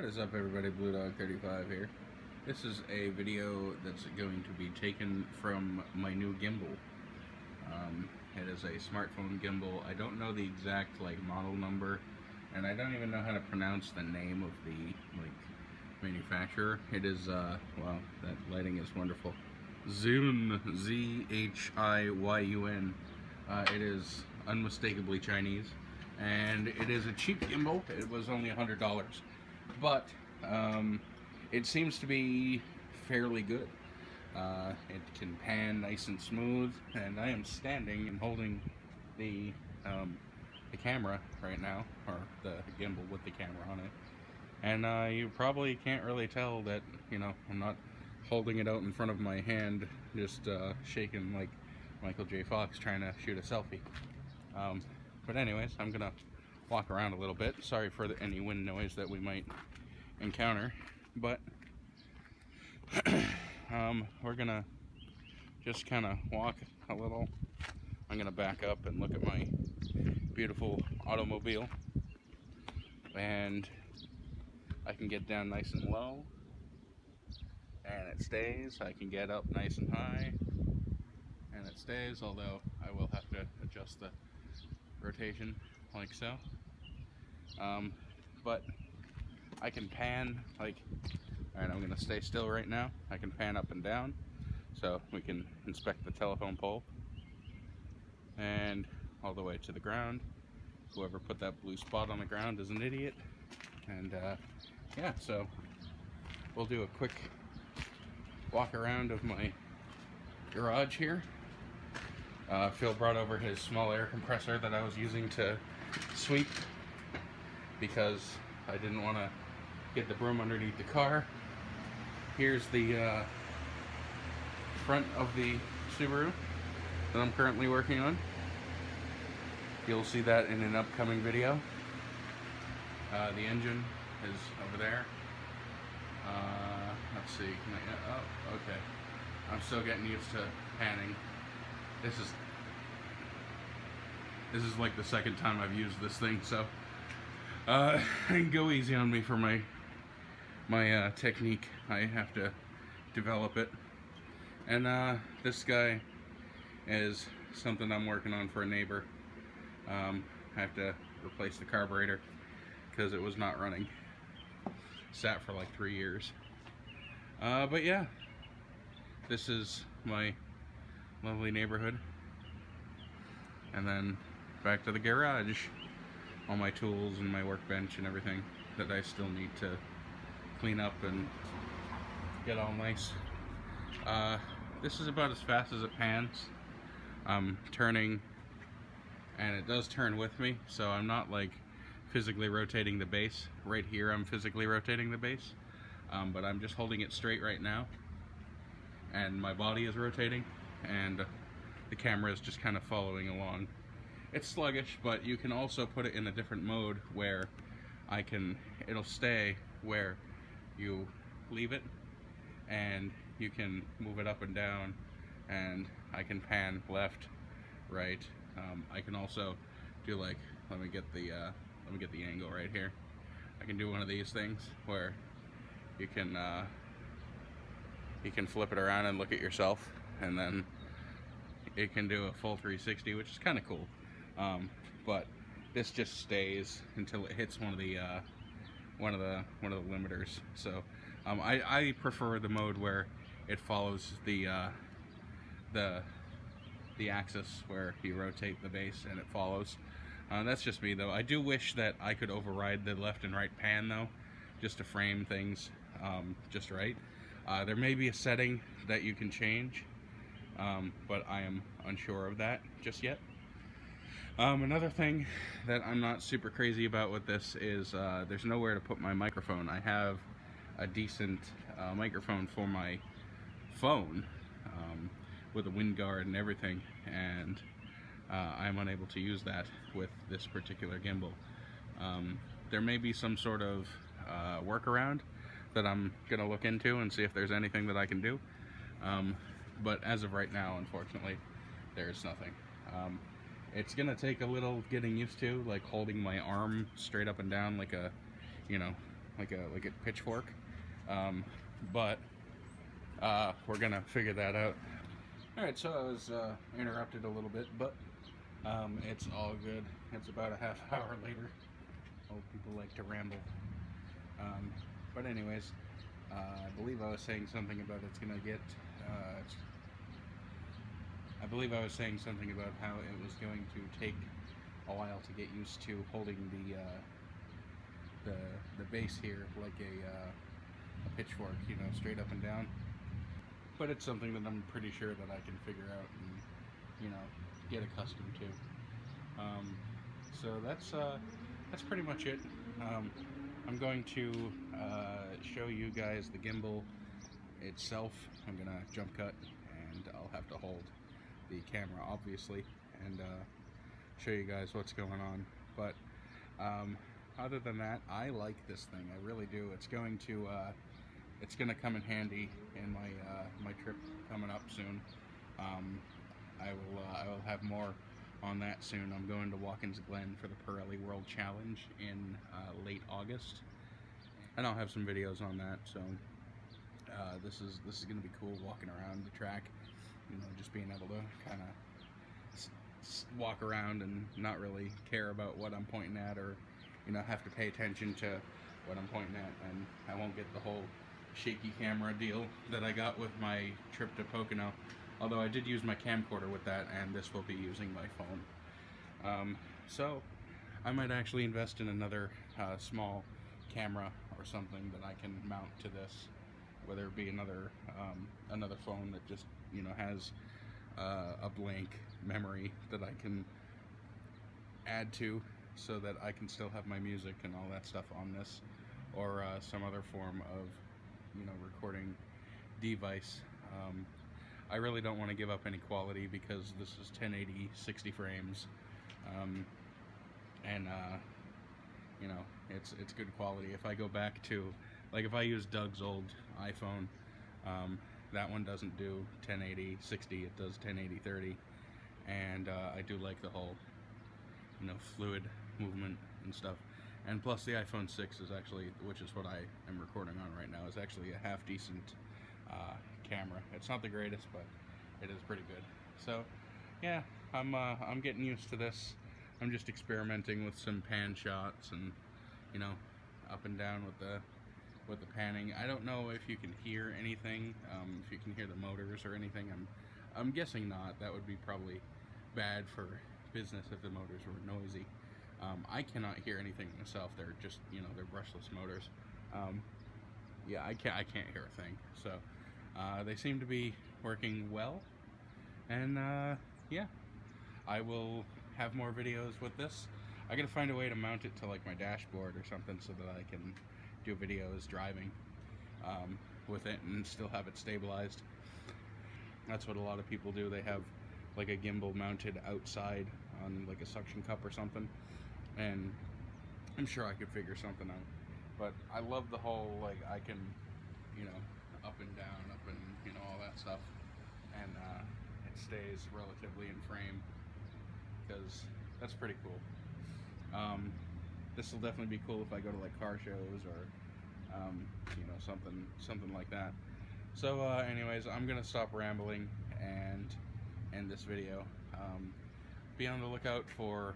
What is up, everybody? Blue Dog 35 here. This is a video that's going to be taken from my new gimbal. It is a smartphone gimbal. I don't know the exact model number, and I don't even know how to pronounce the name of the manufacturer. It is wow, that lighting is wonderful. Zhiyun, Z-H-I-Y-U-N. It is unmistakably Chinese, and it is a cheap gimbal. It was only $100. But it seems to be fairly good. It can pan nice and smooth, and I am standing and holding the camera right now, or the gimbal with the camera on it. And you probably can't really tell that, I'm not holding it out in front of my hand, just shaking like Michael J. Fox trying to shoot a selfie. But anyways, I'm gonna walk around a little bit. Sorry for any wind noise that we might encounter, but we're gonna just kind of walk a little. I'm gonna back up and look at my beautiful automobile, and I can get down nice and low and it stays. I can get up nice and high and it stays, although I will have to adjust the rotation like so. But I can pan, alright, I'm going to stay still right now. I can pan up and down so we can inspect the telephone pole, and all the way to the ground. Whoever put that blue spot on the ground is an idiot. And yeah, so we'll do a quick walk around of my garage here. Phil brought over his small air compressor that I was using to sweep because I didn't want to get the broom underneath the car. Here's the front of the Subaru that I'm currently working on. You'll see that in an upcoming video. The engine is over there. Let's see, can I, oh, okay. I'm still getting used to panning. This is like the second time I've used this thing, so go easy on me for my technique. I have to develop it. And this guy is something I'm working on for a neighbor. I have to replace the carburetor because it was not running. Sat for like 3 years. But yeah, this is my lovely neighborhood. And then back to the garage. All my tools and my workbench and everything that I still need to clean up and get all nice. This is about as fast as it pans. I'm turning, and it does turn with me, so I'm not physically rotating the base. Right here I'm physically rotating the base, but I'm just holding it straight right now, and my body is rotating, and the camera is just kind of following along. It's sluggish, but you can also put it in a different mode where it'll stay where you leave it, and you can move it up and down, and I can pan left, right. I can also do let me get the angle right here. I can do one of these things where you can flip it around and look at yourself, and then it can do a full 360, which is kind of cool. But this just stays until it hits one of the limiters. So I prefer the mode where it follows the axis, where you rotate the base and it follows. That's just me, though. I do wish that I could override the left and right pan, though, just to frame things just right. There may be a setting that you can change, but I am unsure of that just yet. Another thing that I'm not super crazy about with this is there's nowhere to put my microphone. I have a decent microphone for my phone with a wind guard and everything, and I'm unable to use that with this particular gimbal. There may be some sort of workaround that I'm gonna look into and see if there's anything that I can do, but as of right now, unfortunately, there's nothing. It's gonna take a little getting used to, holding my arm straight up and down like a like a pitchfork. But we're gonna figure that out. All right, so I was interrupted a little bit, but it's all good. It's about a half hour later. Old people like to ramble. But anyways, I believe I was saying something about it's gonna get. I believe I was saying something about how it was going to take a while to get used to holding the base here like a pitchfork, you know, straight up and down. But it's something that I'm pretty sure that I can figure out and, you know, get accustomed to. So that's pretty much it. I'm going to show you guys the gimbal itself. I'm gonna jump cut, and I'll have to hold the camera, obviously, and show you guys what's going on. But other than that, I like this thing. I really do. It's going to come in handy in my trip coming up soon. I will have more on that soon. I'm going to Watkins Glen for the Pirelli World Challenge in late August, and I'll have some videos on that. So this is going to be cool, walking around the track, you know, just being able to kind of walk around and not really care about what I'm pointing at, or, you know, have to pay attention to what I'm pointing at, and I won't get the whole shaky camera deal that I got with my trip to Pocono. Although I did use my camcorder with that, and this will be using my phone. So I might actually invest in another small camera or something that I can mount to this, whether it be another phone that just, you know, has a blank memory that I can add to, so that I can still have my music and all that stuff on this, or some other form of, you know, recording device. I really don't want to give up any quality, because this is 1080 60 frames, and you know, it's good quality. If I go back to, like, if I use Doug's old iPhone, that one doesn't do 1080 60, it does 1080 30, and I do like the whole, you know, fluid movement and stuff. And plus the iPhone 6 is actually, which is what I am recording on right now, is actually a half decent camera. It's not the greatest, but it is pretty good. So yeah, I'm getting used to this. I'm just experimenting with some pan shots and, you know, up and down with the panning. I don't know if you can hear anything, if you can hear the motors or anything. I'm guessing not. That would be probably bad for business if the motors were noisy. I cannot hear anything myself. They're just, you know, they're brushless motors. Yeah, I can't hear a thing. So they seem to be working well, and yeah, I will have more videos with this. I gotta find a way to mount it to, like, my dashboard or something, so that I can do videos driving with it and still have it stabilized. That's what a lot of people do. They have, like, a gimbal mounted outside on, like, a suction cup or something, and I'm sure I could figure something out. But I love the whole, like, I can, you know, up and down, up and, you know, all that stuff, and it stays relatively in frame, because that's pretty cool. This will definitely be cool if I go to, like, car shows or you know, something like that. So anyways, I'm gonna stop rambling and end this video. Be on the lookout for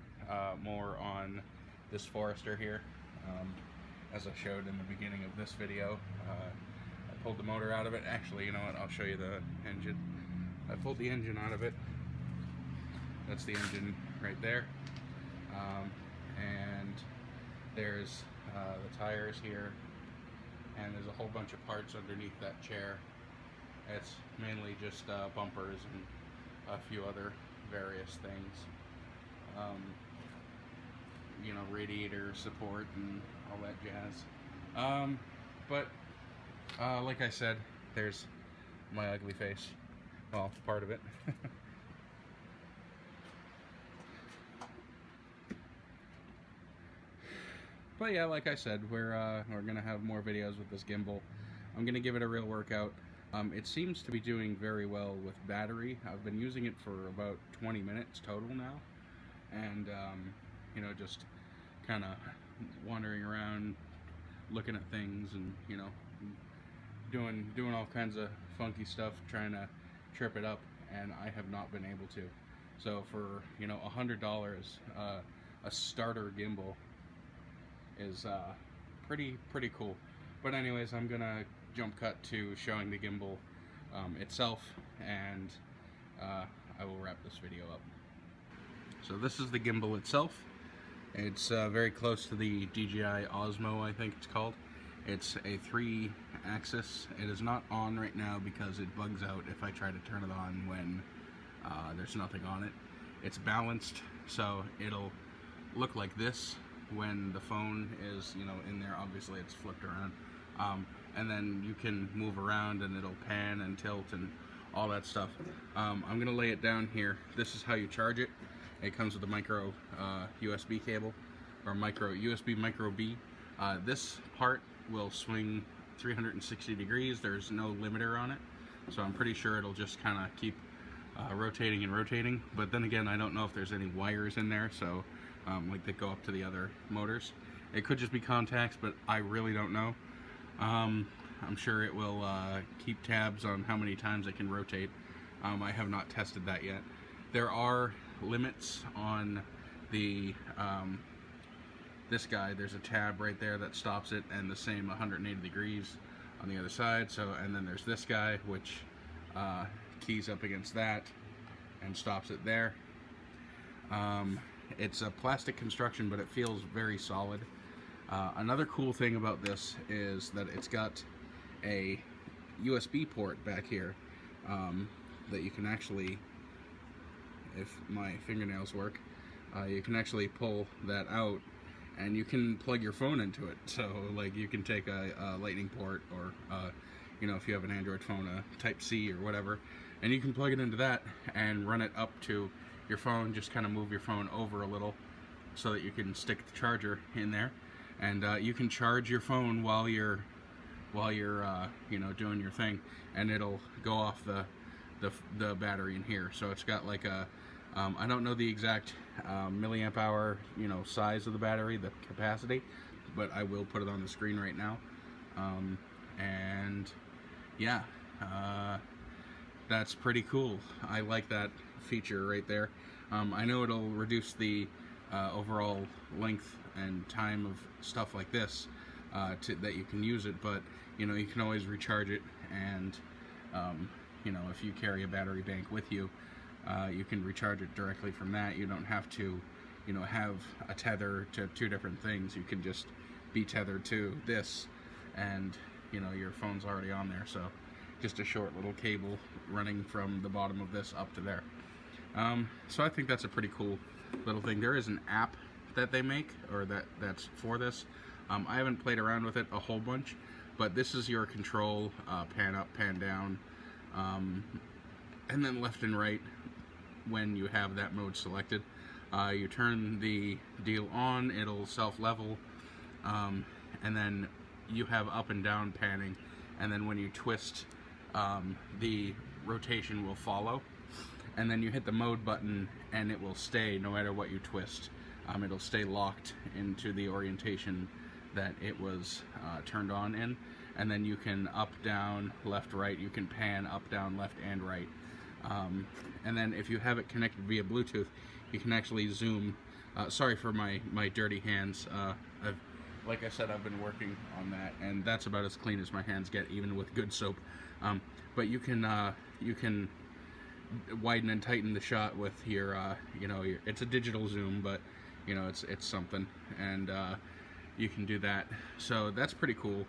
more on this Forester here. As I showed in the beginning of this video, I pulled the motor out of it. Actually, you know what, I'll show you the engine. I pulled the engine out of it. That's the engine right there. And there's the tires here, and there's a whole bunch of parts underneath that chair. It's mainly just bumpers and a few other various things. You know, radiator support and all that jazz. But like I said, there's my ugly face. Well, part of it. But yeah, like I said, we're gonna have more videos with this gimbal. I'm gonna give it a real workout. It seems to be doing very well with battery. I've been using it for about 20 minutes total now, and you know, just kind of wandering around looking at things and, you know, doing all kinds of funky stuff, trying to trip it up, and I have not been able to. So for, you know, $100, a starter gimbal is pretty cool. But anyways, I'm gonna jump cut to showing the gimbal itself, and I will wrap this video up. So this is the gimbal itself. It's very close to the DJI Osmo, I think it's called. It's a 3-axis. It is not on right now because it bugs out if I try to turn it on when there's nothing on it. It's balanced, so it'll look like this when the phone is, you know, in there. Obviously it's flipped around, and then you can move around and it'll pan and tilt and all that stuff. I'm gonna lay it down here. This is how you charge it. It comes with a micro USB cable, or USB micro B. This part will swing 360 degrees. There's no limiter on it, so I'm pretty sure it'll just kind of keep rotating and rotating. But then again, I don't know if there's any wires in there, so like that go up to the other motors. It could just be contacts, but I really don't know. I'm sure it will keep tabs on how many times it can rotate. I have not tested that yet. There are limits on the this guy. There's a tab right there that stops it, and the same 180 degrees on the other side. So, and then there's this guy which keys up against that and stops it there. It's a plastic construction, but it feels very solid. Another cool thing about this is that it's got a USB port back here that you can actually, if my fingernails work, you can actually pull that out and you can plug your phone into it. So like you can take a lightning port, or you know, if you have an Android phone, a Type-C or whatever, and you can plug it into that and run it up to your phone. Just kind of move your phone over a little so that you can stick the charger in there, and you can charge your phone while you're you know, doing your thing, and it'll go off the battery in here. So it's got like a I don't know the exact milliamp hour, you know, size of the battery, the capacity, but I will put it on the screen right now. And yeah, that's pretty cool. I like that feature right there. I know it'll reduce the overall length and time of stuff like this that you can use it, but you know, you can always recharge it, and you know, if you carry a battery bank with you, you can recharge it directly from that. You don't have to, you know, have a tether to two different things. You can just be tethered to this, and you know, your phone's already on there. So just a short little cable running from the bottom of this up to there. So I think that's a pretty cool little thing. There is an app that they make, or that's for this. I haven't played around with it a whole bunch, but this is your control, pan up, pan down, and then left and right when you have that mode selected. You turn the deal on, it'll self-level, and then you have up and down panning, and then when you twist, the rotation will follow, and then you hit the mode button and it will stay no matter what you twist. It'll stay locked into the orientation that it was turned on in, and then you can up, down, left, right. You can pan up, down, left, and right. And then if you have it connected via Bluetooth, you can actually zoom. Sorry for my dirty hands. Like I said, I've been working on that, and that's about as clean as my hands get, even with good soap. But you can widen and tighten the shot with your, you know, it's a digital zoom, but you know, it's something, and you can do that. So that's pretty cool.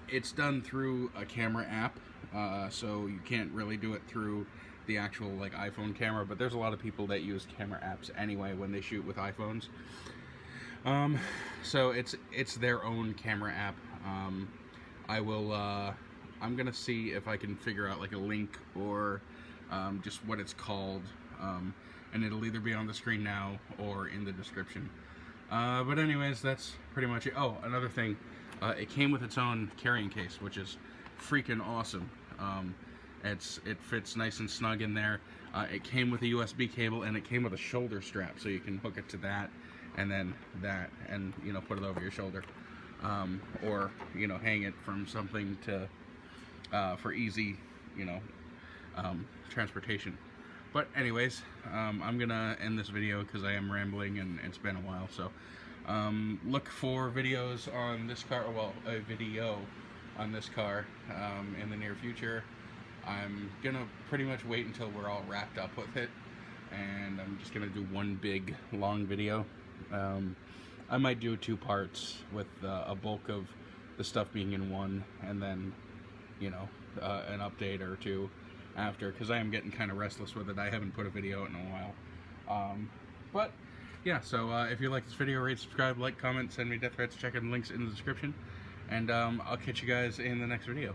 It's done through a camera app, so you can't really do it through the actual like iPhone camera, but there's a lot of people that use camera apps anyway when they shoot with iPhones. So it's their own camera app. I'm gonna see if I can figure out like a link, or just what it's called, and it'll either be on the screen now or in the description. But anyways, that's pretty much it. Oh, another thing, it came with its own carrying case, which is freaking awesome. It fits nice and snug in there. It came with a USB cable, and it came with a shoulder strap, so you can hook it to that, and then that, and you know, put it over your shoulder. or, you know, hang it from something to for easy, you know, transportation. But anyways, I'm gonna end this video because I am rambling and it's been a while. So look for videos on this car, well, a video on this car in the near future. I'm gonna pretty much wait until we're all wrapped up with it, and I'm just gonna do one big long video. I might do 2 parts with a bulk of the stuff being in one, and then, you know, an update or 2 after, because I am getting kind of restless with it. I haven't put a video out in a while. But yeah, so if you like this video, rate, subscribe, like, comment, send me death threats, check out the links in the description, and I'll catch you guys in the next video.